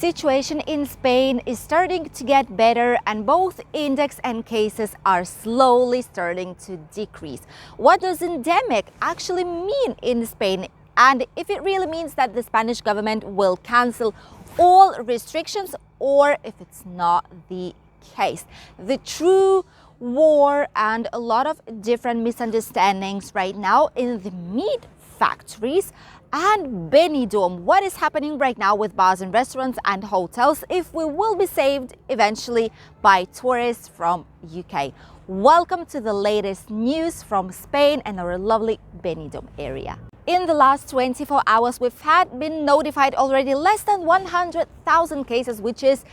Situation in Spain is starting to get better, and both index and cases are slowly starting to decrease. What does endemic actually mean in Spain? And if it really means that the Spanish government will cancel all restrictions, or if it's not the case. The true war and a lot of different misunderstandings right now in the meat factories and Benidorm. What is happening right now with bars and restaurants and hotels, if we will be saved eventually by tourists from UK. Welcome to the latest news from Spain and our lovely Benidorm area. In the last 24 hours, we've been notified already less than 100,000 cases, which is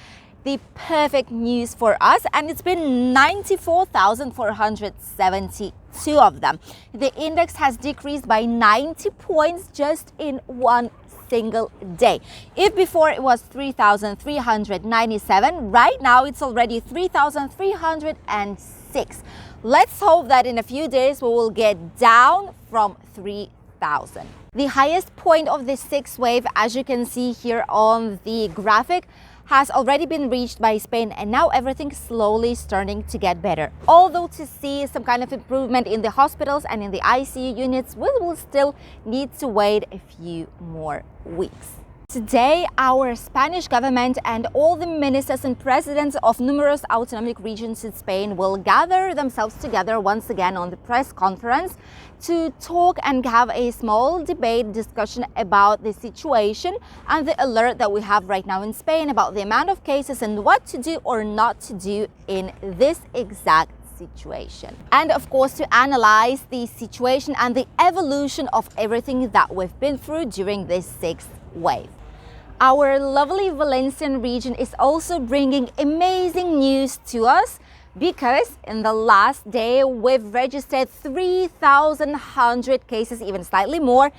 the perfect news for us, and it's been 94,472 of them. The index has decreased by 90 points just in one single day. If before it was 3,397, right now it's already 3,306. Let's hope that in a few days we will get down from 3,000. The highest point of the sixth wave, as you can see here on the graphic, has already been reached by Spain, and now everything's slowly starting to get better. Although to see some kind of improvement in the hospitals and in the ICU units, we will still need to wait a few more weeks. Today, our Spanish government and all the ministers and presidents of numerous autonomic regions in Spain will gather themselves together once again on the press conference to talk and have a small debate discussion about the situation and the alert that we have right now in Spain about the amount of cases and what to do or not to do in this exact situation. And of course, to analyze the situation and the evolution of everything that we've been through during this sixth wave. Our lovely Valencian region is also bringing amazing news to us, because in the last day we've registered 3,100 cases, even slightly more,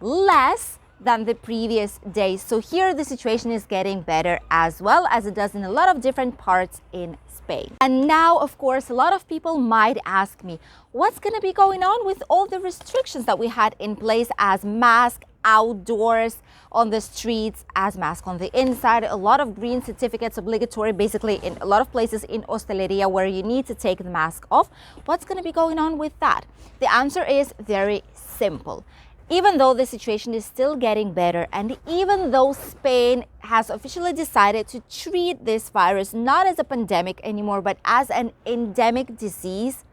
less than the previous days. So here the situation is getting better, as well as it does in a lot of different parts in Spain. And now, of course, a lot of people might ask me, what's going to be going on with all the restrictions that we had in place, as mask outdoors on the streets, as mask on the inside, a lot of green certificates obligatory basically in a lot of places in hosteleria where you need to take the mask off. What's going to be going on with that? The answer is very simple. Even though the situation is still getting better, and even though Spain has officially decided to treat this virus not as a pandemic anymore, but as an endemic disease,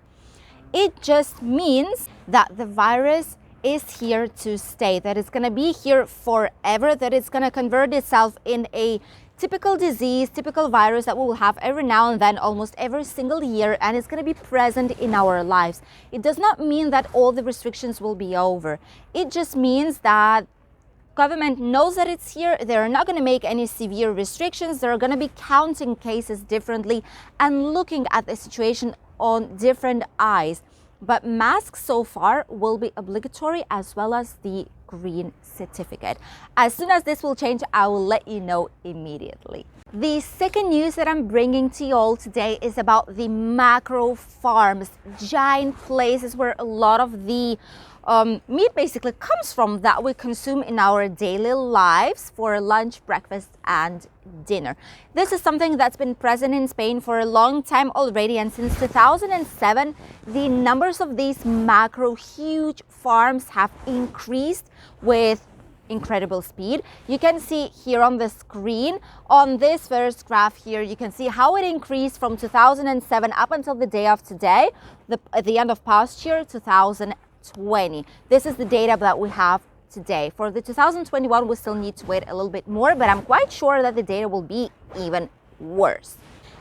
it just means that the virus is here to stay, that it's going to be here forever, that it's going to convert itself in a typical disease, typical virus that we will have every now and then, almost every single year, and it's going to be present in our lives. It does not mean that all the restrictions will be over. It just means that government knows that it's here. They're not going to make any severe restrictions. They're going to be counting cases differently and looking at the situation on different eyes. But masks so far will be obligatory, as well as the green certificate. As soon as this will change, I will let you know immediately. The second news that I'm bringing to you all today is about the macro farms, giant places where a lot of the meat basically comes from that we consume in our daily lives for lunch, breakfast and dinner. This is something that's been present in Spain for a long time already, and since 2007 the numbers of these macro huge farms have increased with incredible speed. You can see here on the screen, on this first graph here, you can see how it increased from 2007 up until the day of today, at the end of past year, 2020. This is the data that we have today. For the 2021, we still need to wait a little bit more, but I'm quite sure that the data will be even worse.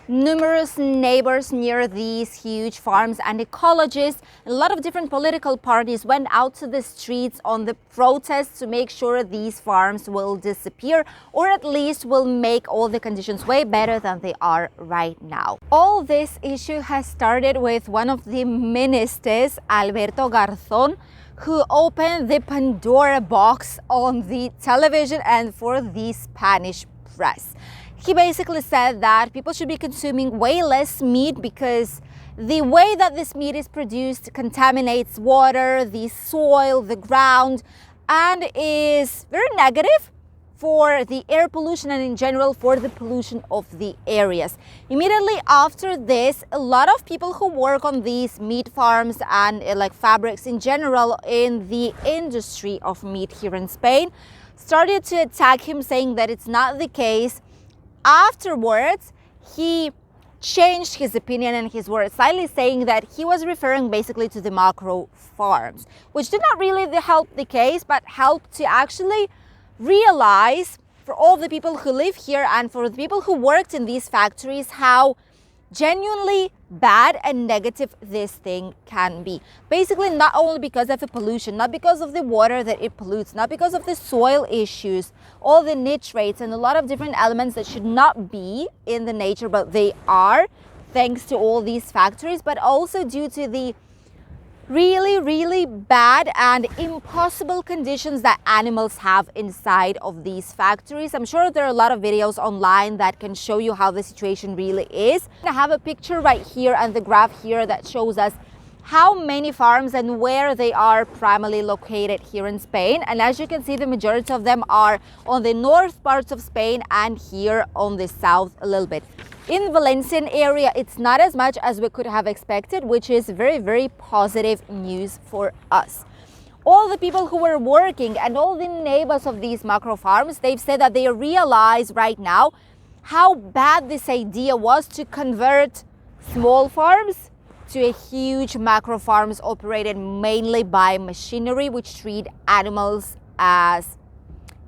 Numerous neighbors near these huge farms and ecologists, a lot of different political parties went out to the streets on the protests to make sure these farms will disappear, or at least will make all the conditions way better than they are right now. All this issue has started with one of the ministers, Alberto Garzón, who opened the Pandora box on the television and for the Spanish press. He basically said that people should be consuming way less meat because the way that this meat is produced contaminates water, the soil, the ground, and is very negative for the air pollution and in general for the pollution of the areas. Immediately after this, a lot of people who work on these meat farms and like fabrics in general in the industry of meat here in Spain started to attack him, saying that it's not the case. Afterwards, he changed his opinion and his words, slightly saying that he was referring basically to the macro farms, which did not really help the case, but helped to actually realize for all the people who live here and for the people who worked in these factories how genuinely bad and negative this thing can be. Basically, not only because of the pollution, not because of the water that it pollutes, not because of the soil issues, all the nitrates and a lot of different elements that should not be in the nature, but they are thanks to all these factories, but also due to the really bad and impossible conditions that animals have inside of these factories. I'm sure there are a lot of videos online that can show you how the situation really is. I have a picture right here and the graph here that shows us how many farms and where they are primarily located here in Spain. And as you can see, the majority of them are on the north parts of Spain and here on the south a little bit. In Valencian area, it's not as much as we could have expected, which is very positive news for us. All the people who were working and all the neighbors of these macro farms, they've said that they realize right now how bad this idea was to convert small farms to a huge macro farms operated mainly by machinery, which treat animals as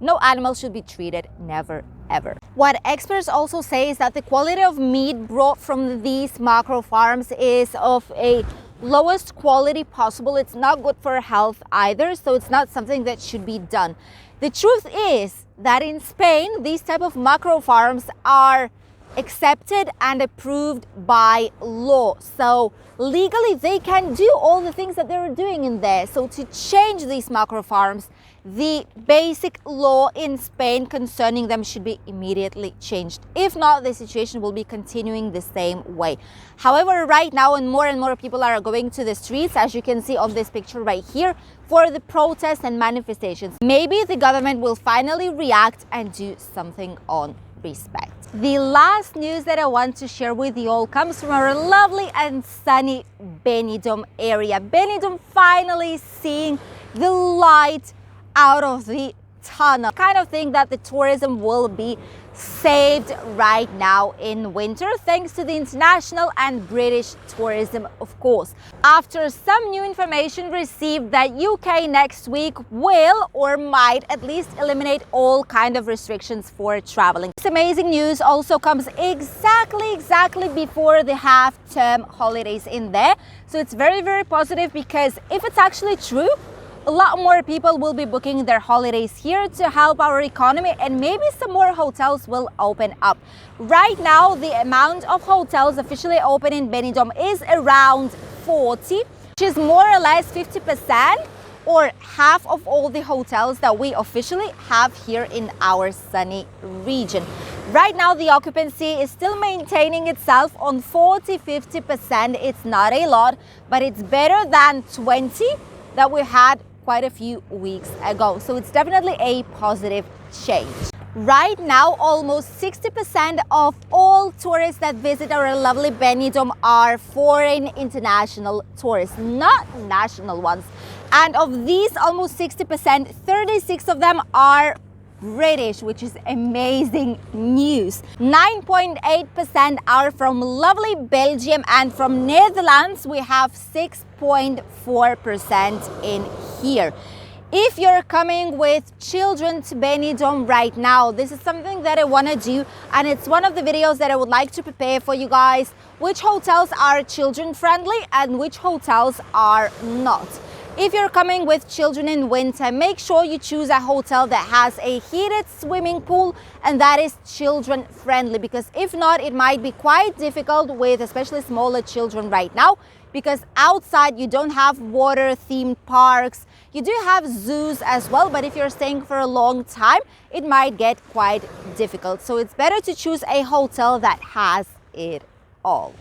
no animal should be treated, never ever. What experts also say is that the quality of meat brought from these macro farms is of a lowest quality possible. It's not good for health either, so it's not something that should be done. The truth is that in Spain, these type of macro farms are accepted and approved by law. So legally they can do all the things that they're doing in there. So to change these macro farms, the basic law in Spain concerning them should be immediately changed. If not, the situation will be continuing the same way. However, right now, and more people are going to the streets, as you can see on this picture right here, for the protests and manifestations. Maybe the government will finally react and do something on respect. The last news that I want to share with you all comes from our lovely and sunny Benidorm area. Benidorm finally seeing the light out of the tunnel. Kind of thing that the tourism will be saved right now in winter, thanks to the international and British tourism, of course. After some new information received that UK next week will or might at least eliminate all kind of restrictions for traveling. This amazing news also comes exactly before the half-term holidays in there. So it's very positive, because if it's actually true, a lot more people will be booking their holidays here to help our economy, and maybe some more hotels will open up. Right now, the amount of hotels officially open in Benidorm is around 40, which is more or less 50% or half of all the hotels that we officially have here in our sunny region. Right now, the occupancy is still maintaining itself on 40-50%. It's not a lot, but it's better than 20 that we had quite a few weeks ago. So it's definitely a positive change. Right now, almost 60% of all tourists that visit our lovely Benidorm are foreign international tourists, not national ones. And of these almost 60%, 36 of them are British, which is amazing news. 9.8% are from lovely Belgium, and from Netherlands we have 6.4% in here. If you're coming with children to Benidorm right now, this is something that I want to do, and it's one of the videos that I would like to prepare for you guys, which hotels are children friendly and which hotels are not. If you're coming with children in winter, make sure you choose a hotel that has a heated swimming pool and that is children friendly, because if not, it might be quite difficult with especially smaller children right now, because outside you don't have water themed parks. You do have zoos as well, but if you're staying for a long time, it might get quite difficult. So it's better to choose a hotel that has it all.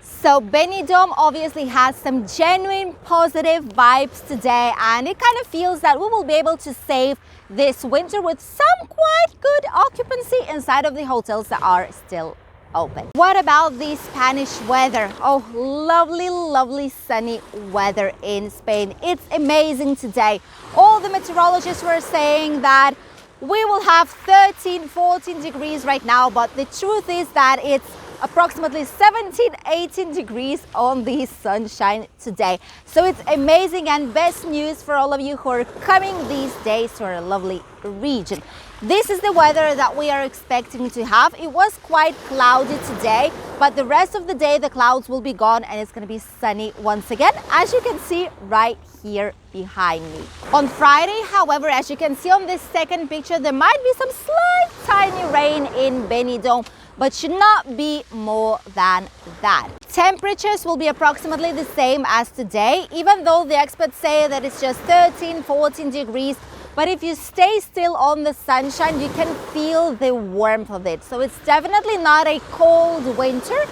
So Benidorm obviously has some genuine positive vibes today, and it kind of feels that we will be able to save this winter with some quite good occupancy inside of the hotels that are still open. What about the Spanish weather? Oh, lovely, lovely sunny weather in Spain. It's amazing today. All the meteorologists were saying that we will have 13, 14 degrees right now, but the truth is that it's approximately 17, 18 degrees on the sunshine today. So it's amazing, and best news for all of you who are coming these days to our lovely region. This is the weather that we are expecting to have. It was quite cloudy today, but the rest of the day the clouds will be gone and it's going to be sunny once again, as you can see right here behind me. On Friday, however, as you can see on this second picture, there might be some slight tiny rain in Benidorm, but should not be more than that. Temperatures will be approximately the same as today, even though the experts say that it's just 13, 14 degrees. But if you stay still on the sunshine, you can feel the warmth of it. So it's definitely not a cold winter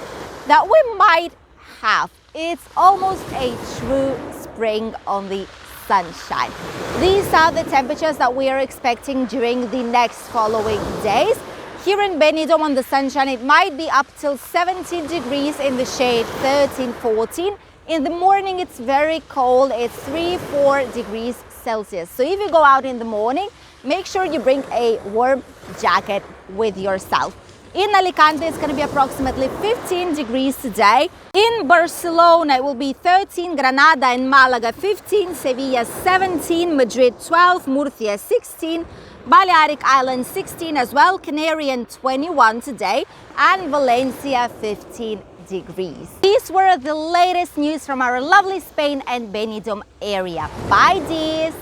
that we might have. It's almost a true spring on the sunshine. These are the temperatures that we are expecting during the next following days. Here in Benidorm on the sunshine, it might be up till 17 degrees in the shade, 13, 14. In the morning, it's very cold. It's 3, 4 degrees Celsius. So if you go out in the morning, make sure you bring a warm jacket with yourself. In Alicante, it's going to be approximately 15 degrees today. In Barcelona, it will be 13, Granada and Malaga 15, Sevilla 17, Madrid 12, Murcia 16, Balearic Islands 16 as well, Canarian 21 today, and Valencia 15 degrees. These were the latest news from our lovely Spain and Benidorm area. Bye, dears!